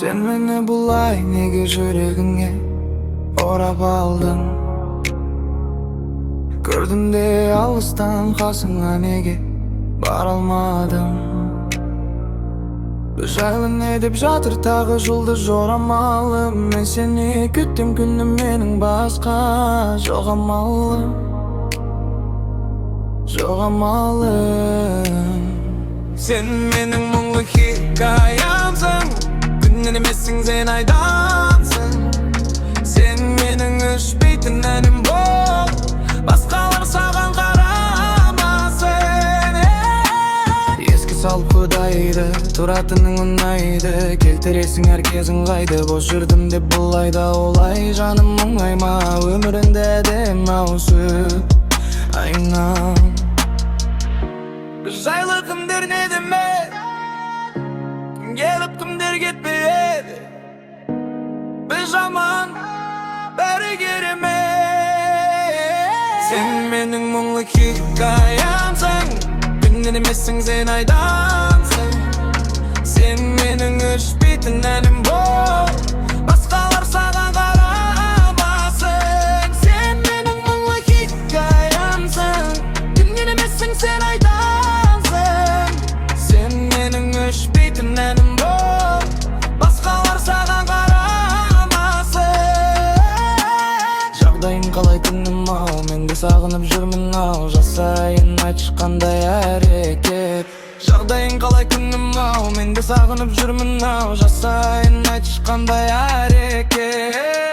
Sen meni bulay nege жүрегіңе орап алдың? Көрдім де алыстан қасыңа неге бара алмадым? Біз жайлы не деп жатыр тағы жұлдыз жорамалы. Мен сені күттім күнім менің басқа жоқ амалым, жоқ амалым. Sen менің мұңлы хикаямсың, күннен емессің сен айдансың. Sen менің өшпейтін әнім бол, басқалар саған қарамасын. Еске салып құдайды, тұратының ұнайды, келтіресің әркез ыңғайды. Бос жүрдім деп бұлайда олай, жаным мұңайма, өмірінде әдем ауысып айнам. Біз жайлы кімдер не демеді, кім келіп кімдер кетпеді. Біз жаман, бәрі керемет. Sen менің мұңлы хикаямсың, күннен емессің сен айдансың. Sen менің өшпейтін әнім бол, басқалар саған қарамасын. Sen менің мұңлы хикаямсың, күннен емессің сен айдансың. Sen менің өшпейтін әнім бол, басқалар саған қарамасын. Жағдайың қалай күнім ау, мен де сағынып жүрмін ау, жасайын айтшы қандай әрекет. Жағдайың қалай күнім ау, мен де сағынып жүрмін ау, жасайын айтшы қандай әрекет.